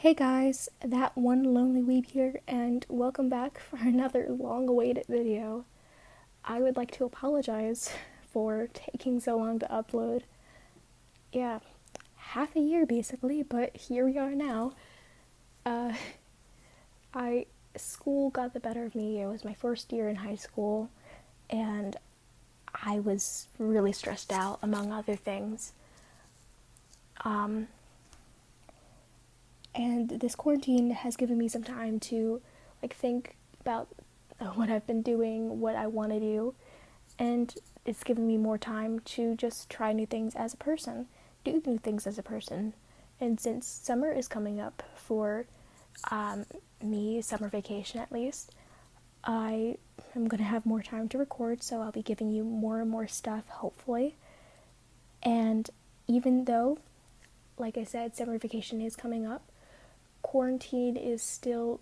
Hey guys, that one lonely weeb here, and welcome back for another long-awaited video. I would like to apologize for taking so long to upload. Yeah, half a year basically, but here we are now. Uh, I School got the better of me. It was my first year in high school, and I was really stressed out, among other things. And this quarantine has given me some time to think about what I've been doing, what I want to do, and it's given me more time to just try new things as a person, do new things as a person. And since summer is coming up for me, summer vacation at least, I am going to have more time to record, so I'll be giving you more and more stuff, hopefully. And even though, like I said, summer vacation is coming up, quarantine is still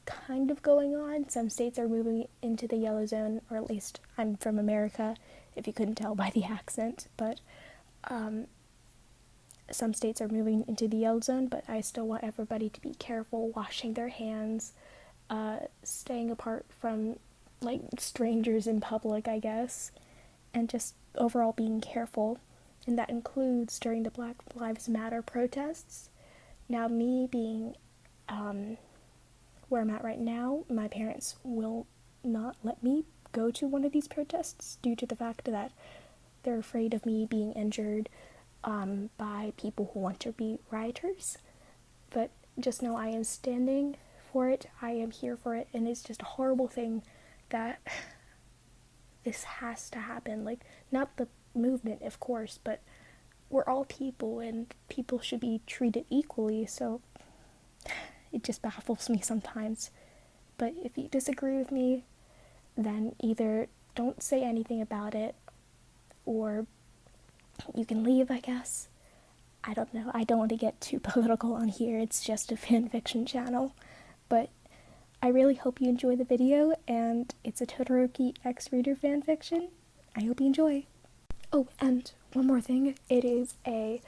kind of going on. Some states are moving into the yellow zone, or at least I'm from America, if you couldn't tell by the accent, but some states are moving into the yellow zone, but I still want everybody to be careful, washing their hands, staying apart from strangers in public, I guess, and just overall being careful. And that includes during the Black Lives Matter protests. Now, me being where I'm at right now, my parents will not let me go to one of these protests due to the fact that they're afraid of me being injured by people who want to be rioters. But just know I am standing for it, I am here for it, and it's just a horrible thing that this has to happen. Not the movement, of course, but we're all people, and people should be treated equally, so it just baffles me sometimes. But if you disagree with me, then either don't say anything about it, or you can leave, I guess. I don't know. I don't want to get too political on here. It's just a fanfiction channel. But I really hope you enjoy the video, and it's a Todoroki X-Reader fanfiction. I hope you enjoy. Oh, and one more thing. It is a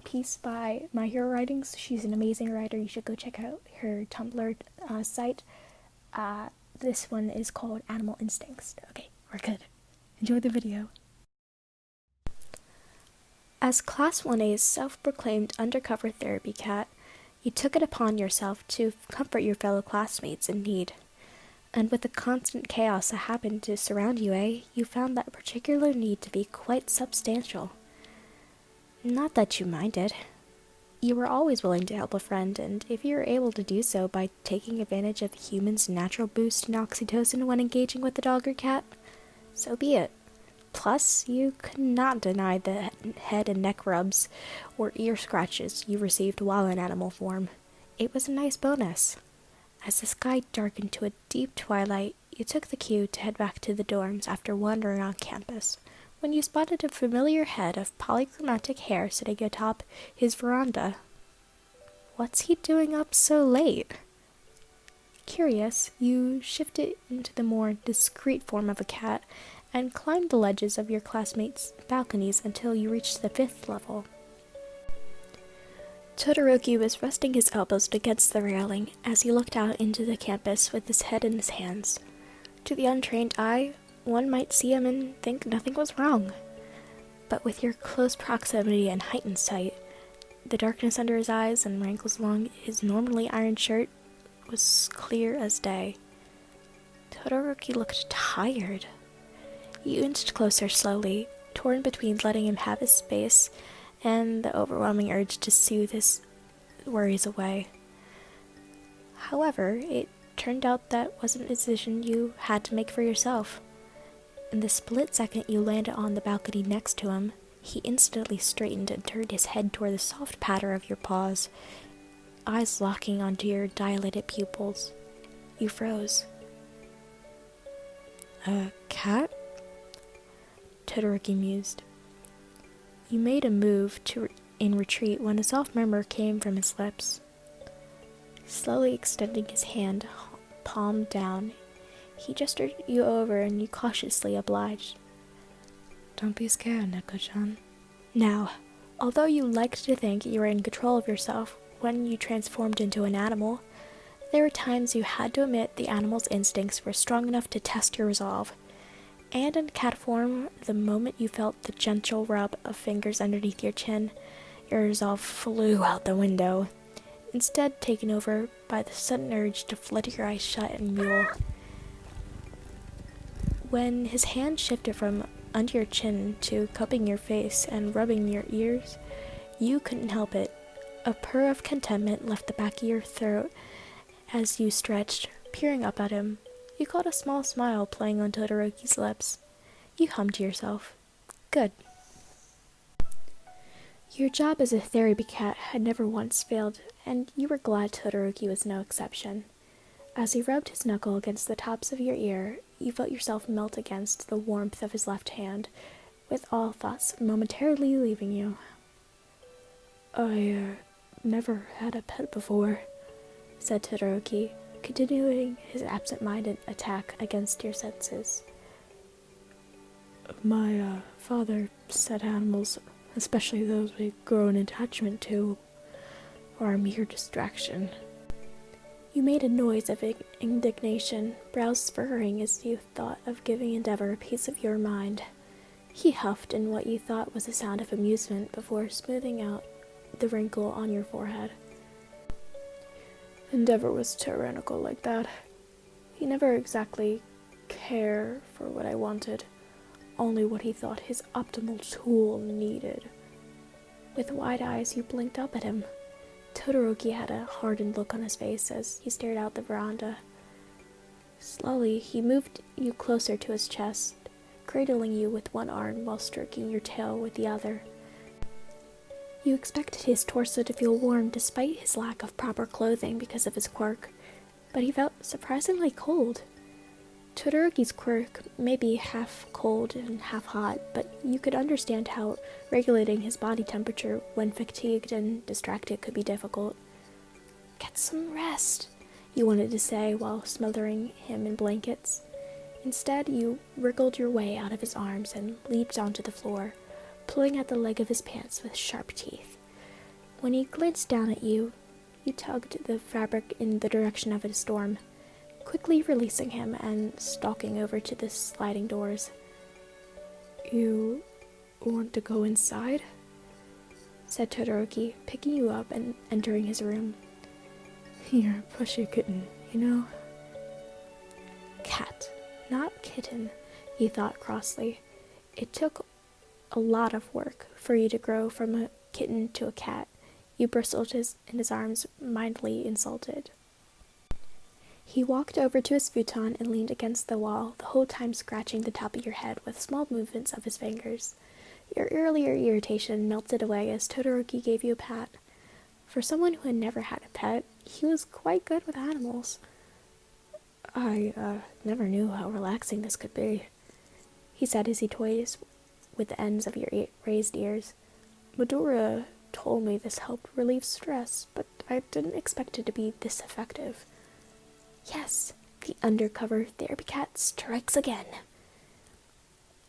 piece by My Hero Writings. She's an amazing writer. You should go check out her Tumblr site. This one is called Animal Instincts. Okay, we're good. Enjoy the video. As Class 1A's self-proclaimed undercover therapy cat, you took it upon yourself to comfort your fellow classmates in need. And with the constant chaos that happened to surround UA, you found that particular need to be quite substantial. Not that you minded. You were always willing to help a friend, and if you were able to do so by taking advantage of the human's natural boost in oxytocin when engaging with a dog or cat, so be it. Plus, you could not deny the head and neck rubs or ear scratches you received while in animal form. It was a nice bonus. As the sky darkened to a deep twilight, you took the cue to head back to the dorms after wandering on campus, when you spotted a familiar head of polychromatic hair sitting atop his veranda. What's he doing up so late? Curious, you shifted into the more discreet form of a cat and climbed the ledges of your classmates' balconies until you reached the 5th level. Todoroki was resting his elbows against the railing as he looked out into the campus with his head in his hands. To the untrained eye, one might see him and think nothing was wrong. But with your close proximity and heightened sight, the darkness under his eyes and wrinkles along his normally ironed shirt was clear as day. Todoroki looked tired. You inched closer slowly, torn between letting him have his space and the overwhelming urge to soothe his worries away. However, it turned out that wasn't a decision you had to make for yourself. In the split second you landed on the balcony next to him, he instantly straightened and turned his head toward the soft patter of your paws, eyes locking onto your dilated pupils. You froze. A cat? Todoroki mused. You made a move in retreat when a soft murmur came from his lips. Slowly extending his hand, palm down, he gestured you over and you cautiously obliged. Don't be scared, Neko-chan. Now, Although you liked to think you were in control of yourself when you transformed into an animal, there were times you had to admit the animal's instincts were strong enough to test your resolve. And in cat form, the moment you felt the gentle rub of fingers underneath your chin, your resolve flew out the window, instead taken over by the sudden urge to flutter your eyes shut and mewl. When his hand shifted from under your chin to cupping your face and rubbing your ears, you couldn't help it. A purr of contentment left the back of your throat as you stretched, peering up at him. You caught a small smile playing on Todoroki's lips. You hummed to yourself. Good. Your job as a therapy cat had never once failed, and you were glad Todoroki was no exception. As he rubbed his knuckle against the tops of your ear, you felt yourself melt against the warmth of his left hand, with all thoughts momentarily leaving you. I never had a pet before, said Todoroki, continuing his absent-minded attack against your senses. My father said animals, especially those we grow an attachment to, are a mere distraction. You made a noise of indignation, brows furrowing as you thought of giving Endeavor a piece of your mind. He huffed in what you thought was a sound of amusement before smoothing out the wrinkle on your forehead. Endeavor was tyrannical like that. He never exactly cared for what I wanted, only what he thought his optimal tool needed. With wide eyes, you blinked up at him. Todoroki had a hardened look on his face as he stared out the veranda. Slowly, he moved you closer to his chest, cradling you with one arm while stroking your tail with the other. You expected his torso to feel warm despite his lack of proper clothing because of his quirk, but he felt surprisingly cold. Todoroki's quirk may be half cold and half hot, but you could understand how regulating his body temperature when fatigued and distracted could be difficult. Get some rest, you wanted to say while smothering him in blankets. Instead, you wriggled your way out of his arms and leaped onto the floor, pulling at the leg of his pants with sharp teeth. When he glanced down at you, you tugged the fabric in the direction of a storm, quickly releasing him and stalking over to the sliding doors. You want to go inside? Said Todoroki, picking you up and entering his room. You're a pushy kitten, you know? Cat, not kitten, he thought crossly. It took a lot of work for you to grow from a kitten to a cat. You bristled in his arms, mildly insulted. He walked over to his futon and leaned against the wall, the whole time scratching the top of your head with small movements of his fingers. Your earlier irritation melted away as Todoroki gave you a pat. For someone who had never had a pet, he was quite good with animals. I never knew how relaxing this could be, he said as he toyed with the ends of your raised ears. Midora told me this helped relieve stress, but I didn't expect it to be this effective. Yes, the undercover therapy cat strikes again.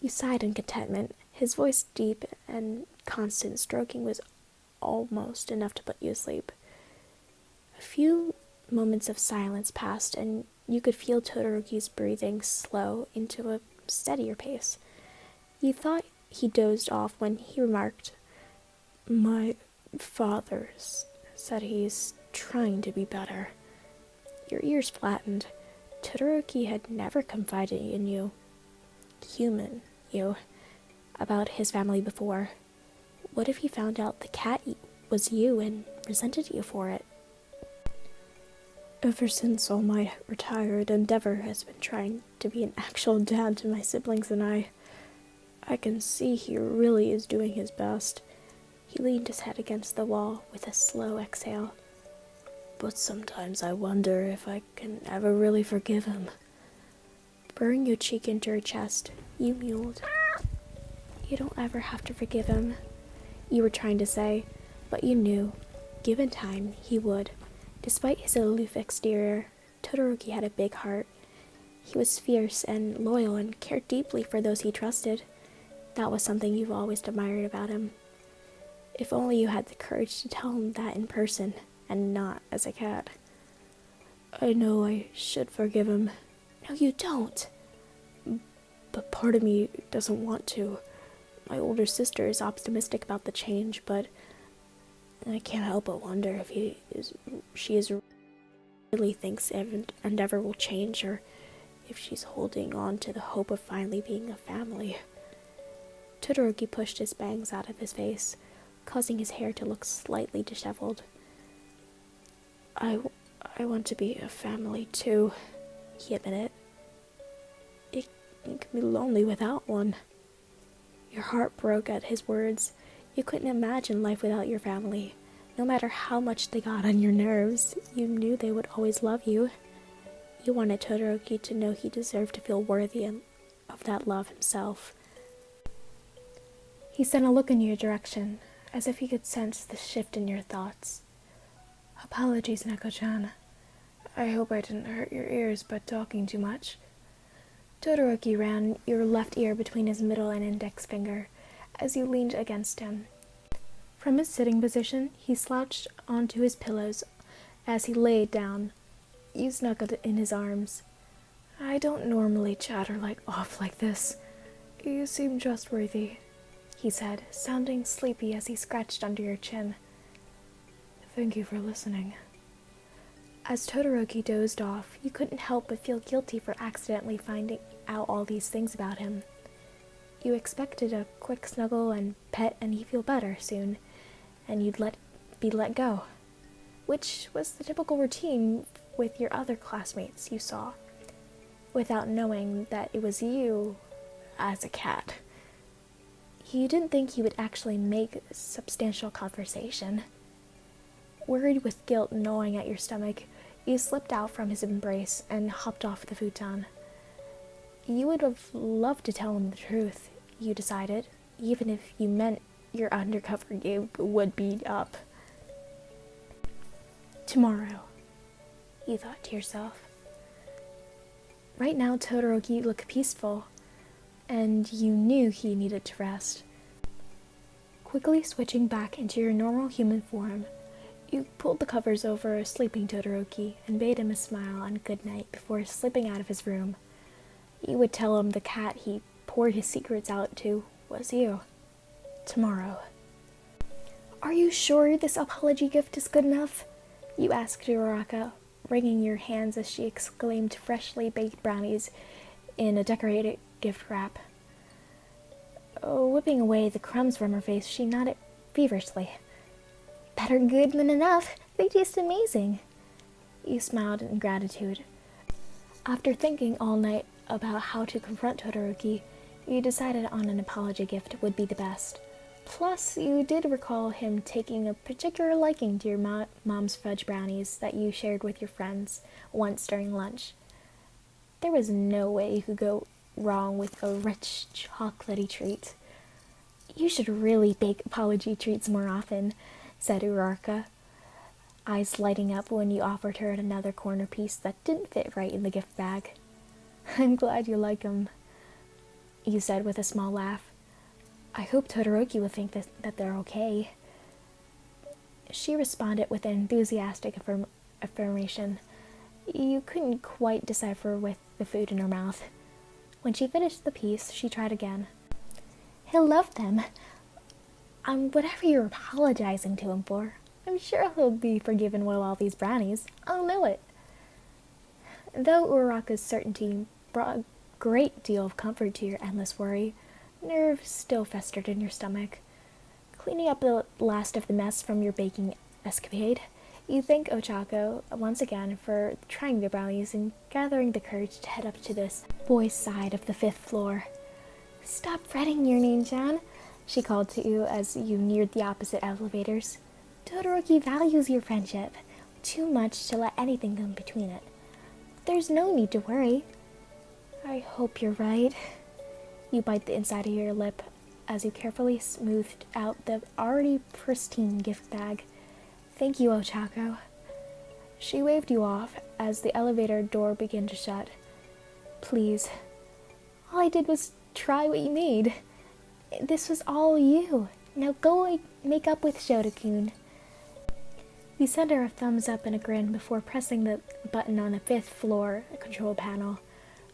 You sighed in contentment. His voice deep and constant stroking was almost enough to put you asleep. A few moments of silence passed, and you could feel Todoroki's breathing slow into a steadier pace. You thought he dozed off when he remarked, My father said he's trying to be better. Your ears flattened. Todoroki had never confided in you, about his family before. What if he found out the cat was you and resented you for it? Ever since All Might retired, Endeavor has been trying to be an actual dad to my siblings and I can see he really is doing his best. He leaned his head against the wall with a slow exhale. But sometimes I wonder if I can ever really forgive him. Burrowing your cheek into her chest, you mewed. You don't ever have to forgive him, you were trying to say, but you knew, given time, he would. Despite his aloof exterior, Todoroki had a big heart. He was fierce and loyal and cared deeply for those he trusted. That was something you've always admired about him. If only you had the courage to tell him that in person, and not as a cat. I know I should forgive him. No, you don't. But part of me doesn't want to. My older sister is optimistic about the change, but I can't help but wonder if she really thinks Endeavor will change, or if she's holding on to the hope of finally being a family. Todoroki pushed his bangs out of his face, causing his hair to look slightly disheveled. I want to be a family too, he admitted. It can be lonely without one. Your heart broke at his words. You couldn't imagine life without your family. No matter how much they got on your nerves, you knew they would always love you. You wanted Todoroki to know he deserved to feel worthy of that love himself. He sent a look in your direction, as if he could sense the shift in your thoughts. Apologies, Neko-chan. I hope I didn't hurt your ears by talking too much. Todoroki ran your left ear between his middle and index finger as you leaned against him. From his sitting position, he slouched onto his pillows as he laid down. You snuggled in his arms. I don't normally chatter off like this. You seem trustworthy, he said, sounding sleepy as he scratched under your chin. Thank you for listening. As Todoroki dozed off, you couldn't help but feel guilty for accidentally finding out all these things about him. You expected a quick snuggle and pet and he'd feel better soon, and you'd be let go, which was the typical routine with your other classmates you saw, without knowing that it was you as a cat. You didn't think he would actually make substantial conversation. Worried with guilt gnawing at your stomach, you slipped out from his embrace and hopped off the futon. You would have loved to tell him the truth, you decided, even if you meant your undercover game would be up. Tomorrow, you thought to yourself. Right now, Todoroki looked peaceful, and you knew he needed to rest. Quickly switching back into your normal human form, you pulled the covers over sleeping Todoroki and bade him a smile and good night before slipping out of his room. You would tell him the cat he poured his secrets out to was you. Tomorrow. Are you sure this apology gift is good enough? You asked Uraraka, wringing your hands as she exclaimed freshly baked brownies in a decorated gift wrap. Whipping away the crumbs from her face, she nodded feverishly. Better good than enough. They taste amazing. You smiled in gratitude. After thinking all night about how to confront Todoroki, you decided on an apology gift would be the best. Plus, you did recall him taking a particular liking to your mom's fudge brownies that you shared with your friends once during lunch. There was no way you could go wrong with a rich, chocolatey treat. You should really bake apology treats more often, said Uraraka, eyes lighting up when you offered her another corner piece that didn't fit right in the gift bag. I'm glad you like them, you said with a small laugh. I hope Todoroki will think that they're okay. She responded with an enthusiastic affirmation. You couldn't quite decipher with the food in her mouth. When she finished the piece, she tried again. He'll love them. Whatever you're apologizing to him for, I'm sure he'll be forgiven with all these brownies. I'll know it. Though Uraraka's certainty brought a great deal of comfort to your endless worry, nerves still festered in your stomach. Cleaning up the last of the mess from your baking escapade, you thank Ochako once again for trying the brownies and gathering the courage to head up to this boys' side of the 5th floor. Stop fretting, your name-chan, she called to you as you neared the opposite elevators. Todoroki values your friendship too much to let anything come between it. There's no need to worry. I hope you're right. You bite the inside of your lip as you carefully smoothed out the already pristine gift bag. Thank you, Ochako. She waved you off as the elevator door began to shut. Please. All I did was try what you made. This was all you. Now go make up with Shota-kun. He sent her a thumbs up and a grin before pressing the button on a fifth floor control panel,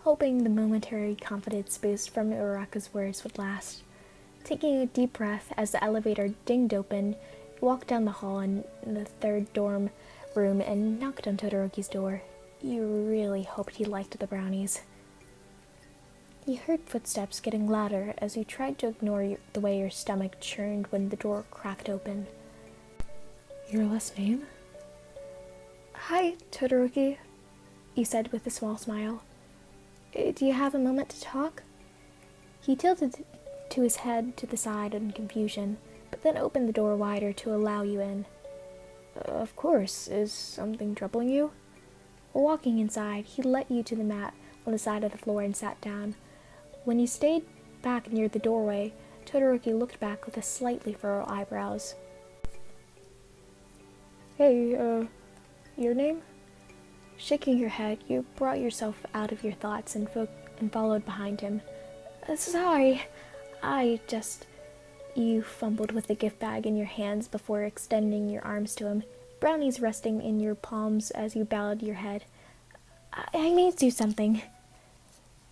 hoping the momentary confidence boost from Uraraka's words would last. Taking a deep breath as the elevator dinged open, he walked down the hall in the third dorm room and knocked on Todoroki's door. You really hoped he liked the brownies. He heard footsteps getting louder as you tried to ignore the way your stomach churned when the door cracked open. Your last name? Hi, Todoroki, he said with a small smile. Do you have a moment to talk? He tilted to his head to the side in confusion, but then opened the door wider to allow you in. Of course. Is something troubling you? Walking inside, he led you to the mat on the side of the floor and sat down. When you stayed back near the doorway, Todoroki looked back with a slightly furrowed eyebrows. Hey, your name? Shaking your head, you brought yourself out of your thoughts and followed behind him. Sorry, You fumbled with the gift bag in your hands before extending your arms to him, brownies resting in your palms as you bowed your head. I need to do something.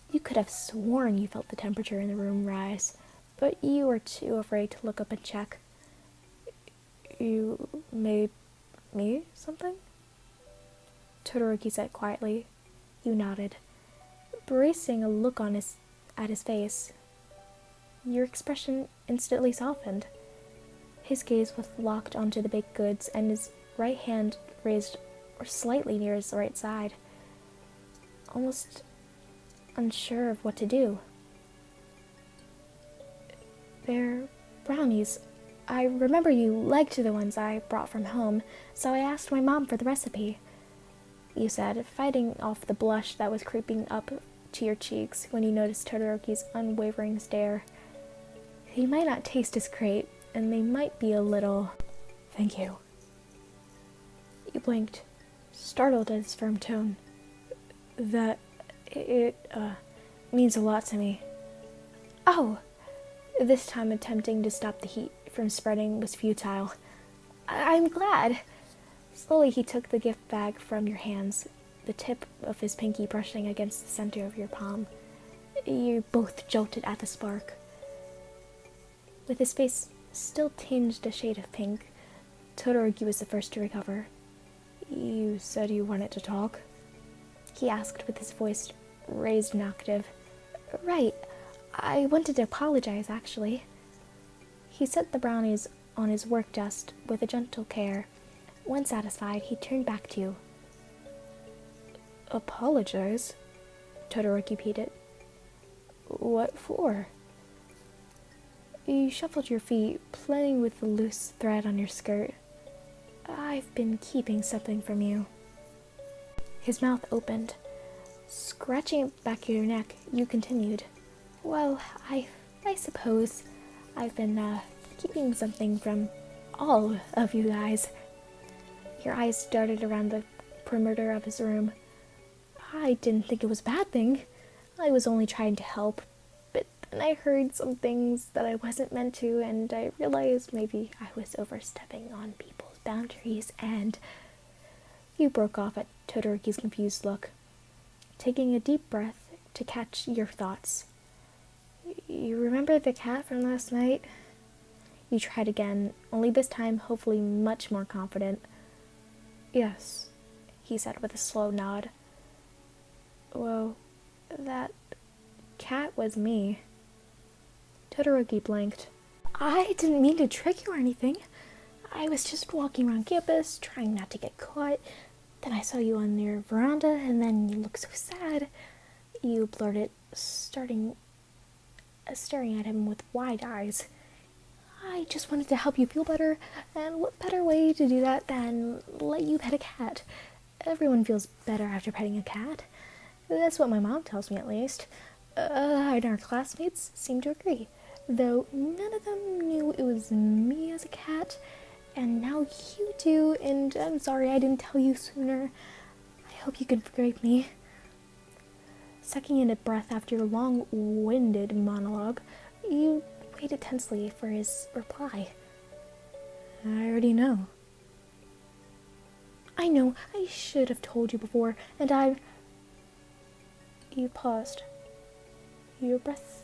You could have sworn you felt the temperature in the room rise, but you were too afraid to look up and check. You made me something? Todoroki said quietly. You nodded, bracing a look at his face. Your expression instantly softened. His gaze was locked onto the baked goods, and his right hand raised slightly near his right side, almost unsure of what to do. They're brownies. I remember you liked the ones I brought from home, so I asked my mom for the recipe, you said, fighting off the blush that was creeping up to your cheeks when you noticed Todoroki's unwavering stare. They might not taste as great, and they might be a little... Thank you. You blinked, startled at his firm tone. It means a lot to me. Oh! This time attempting to stop the heat from spreading was futile. I'm glad. Slowly he took the gift bag from your hands, the tip of his pinky brushing against the center of your palm. You both jolted at the spark. With his face still tinged a shade of pink, Todoroki was the first to recover. You said you wanted to talk? He asked with his voice raised an octave. Right. I wanted to apologize, actually. He set the brownies on his work desk with a gentle care. Once satisfied, he turned back to you. Apologize? Todoroki repeated. What for? You shuffled your feet, playing with the loose thread on your skirt. I've been keeping something from you. His mouth opened. Scratching back of your neck, you continued. Well, I suppose I've been keeping something from all of you guys. Your eyes darted around the perimeter of his room. I didn't think it was a bad thing. I was only trying to help. But then I heard some things that I wasn't meant to, and I realized maybe I was overstepping on people's boundaries, and... You broke off at Todoroki's confused look, taking a deep breath to catch your thoughts. You remember the cat from last night? You tried again, only this time hopefully much more confident. Yes, he said with a slow nod. Well, that cat was me. Todoroki blinked. I didn't mean to trick you or anything. I was just walking around campus, trying not to get caught. Then I saw you on your veranda, and then you looked so sad. You blurted, staring at him with wide eyes. I just wanted to help you feel better, and what better way to do that than let you pet a cat? Everyone feels better after petting a cat. That's what my mom tells me, at least. And our classmates seem to agree, though none of them knew it was me as a cat, and now you do, and I'm sorry I didn't tell you sooner. I hope you can forgive me. Sucking in a breath after your long-winded monologue, you waited tensely for his reply. I already know. I know, I should have told you before, and I... You paused, your breath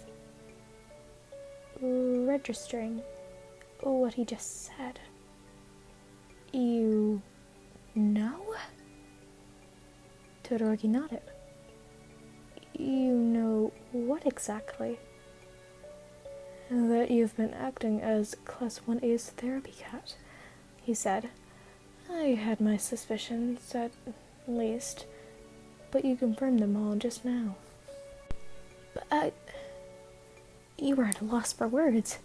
registering what he just said. You know? Todoroki nodded. You know what exactly? That you've been acting as Class 1A's therapy cat, he said. I had my suspicions, at least, but you confirmed them all just now. But, you were at a loss for words.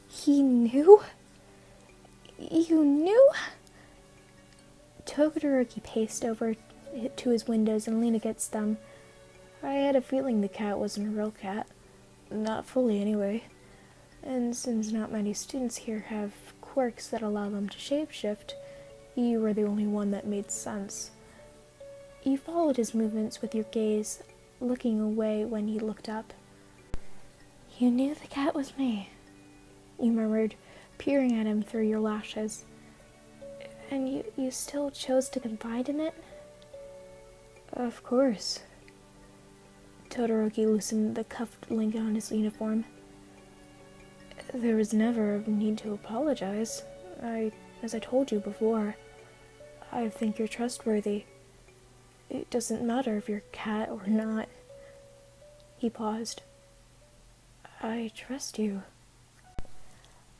He knew? You knew? Todoroki paced over to his windows and leaned against them. I had a feeling the cat wasn't a real cat. Not fully, anyway. And since not many students here have quirks that allow them to shapeshift, you were the only one that made sense. You followed his movements with your gaze, looking away when he looked up. You knew the cat was me, you murmured, peering at him through your lashes. And you still chose to confide in it? Of course. Todoroki loosened the cuffed link on his uniform. There was never a need to apologize. As I told you before, I think you're trustworthy. It doesn't matter if you're a cat or not. He paused. I trust you.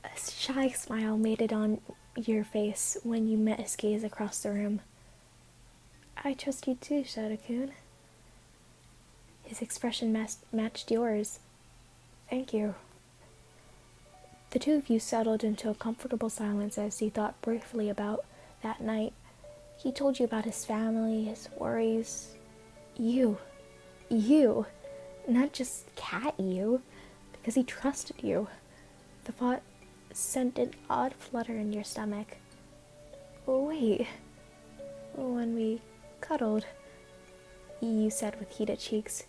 A shy smile made it on your face when you met his gaze across the room. I trust you too, Shadow-kun. His expression matched yours. Thank you. The two of you settled into a comfortable silence as he thought briefly about that night. He told you about his family, his worries. You. Not just cat you, because he trusted you. The thought sent an odd flutter in your stomach. Wait. When we cuddled, you said with heated cheeks.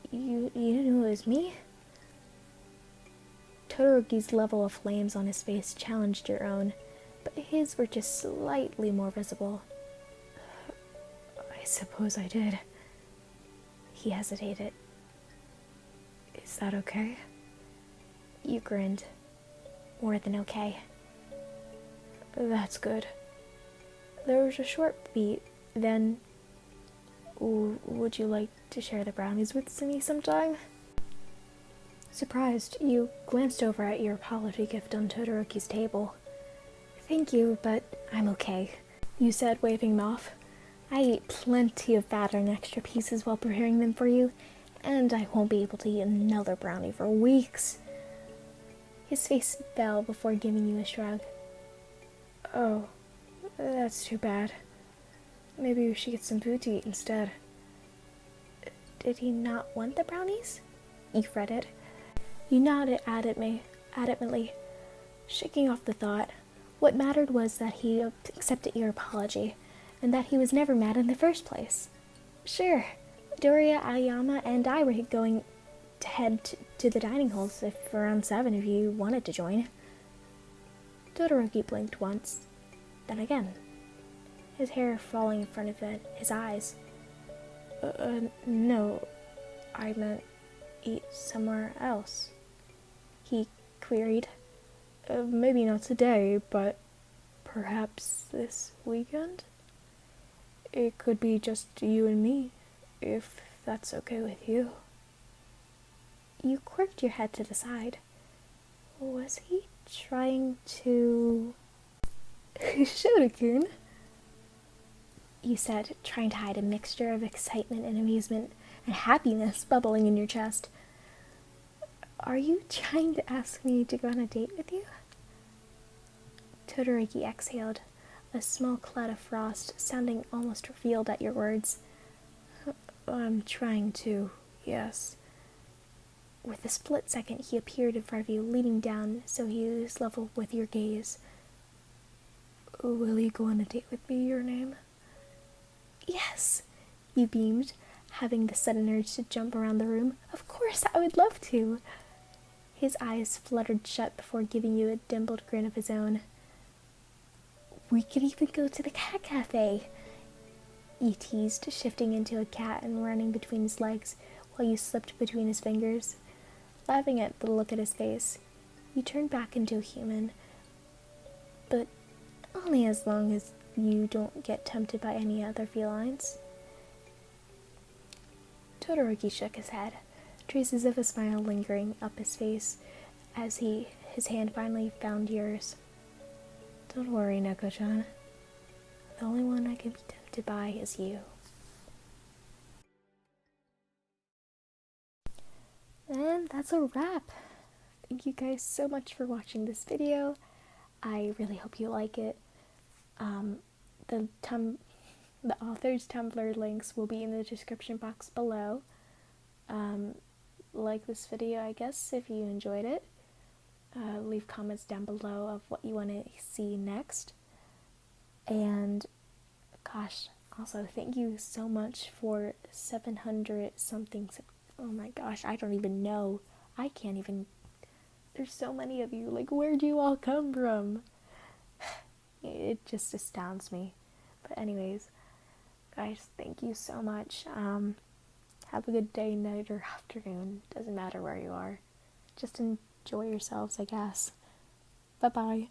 You knew it was me? Todoroki's level of flames on his face challenged your own, but his were just slightly more visible. I suppose I did. He hesitated. Is that okay? You grinned. More than okay. That's good. There was a short beat, then... Would you like to share the brownies with me sometime? Surprised, you glanced over at your apology gift on Todoroki's table. Thank you, but I'm okay, you said, waving them off. I ate plenty of batter and extra pieces while preparing them for you, and I won't be able to eat another brownie for weeks. His face fell before giving you a shrug. Oh, that's too bad. Maybe we should get some food to eat instead. Did he not want the brownies? You fretted. You nodded adamantly, shaking off the thought. What mattered was that he accepted your apology, and that he was never mad in the first place. Sure, Doria, Ayama, and I were going to head to the dining halls if around 7 if you wanted to join. Todoroki blinked once, then again, his hair falling in front of his eyes. No, I meant eat somewhere else, he queried. Maybe not today, but perhaps this weekend? It could be just you and me, if that's okay with you. You quirked your head to the side. Was he trying to... Shadow-kun, you said, trying to hide a mixture of excitement and amusement and happiness bubbling in your chest. Are you trying to ask me to go on a date with you? Todoroki exhaled, a small cloud of frost sounding almost revealed at your words. I'm trying to, yes. With a split second, he appeared in front of you, leaning down so he was level with your gaze. Will you go on a date with me, your name? Yes, you beamed, having the sudden urge to jump around the room. Of course, I would love to. His eyes fluttered shut before giving you a dimpled grin of his own. We could even go to the cat cafe, you teased, shifting into a cat and running between his legs while you slipped between his fingers. Laughing at the look at his face, you turned back into a human, but only as long as you don't get tempted by any other felines. Todoroki shook his head, traces of a smile lingering up his face as his hand finally found yours. Don't worry, Neko-chan. The only one I can be tempted by is you. And that's a wrap. Thank you guys so much for watching this video. I really hope you like it. The author's Tumblr links will be in the description box below. Like this video, I guess, if you enjoyed it. Leave comments down below of what you want to see next. And gosh, also thank you so much for 700 something. Oh my gosh, I don't even know. I can't even. There's so many of you. Like, where'd you all come from? It just astounds me. But anyways, guys, thank you so much. Have a good day, night, or afternoon. Doesn't matter where you are. Just enjoy yourselves, I guess. Bye-bye.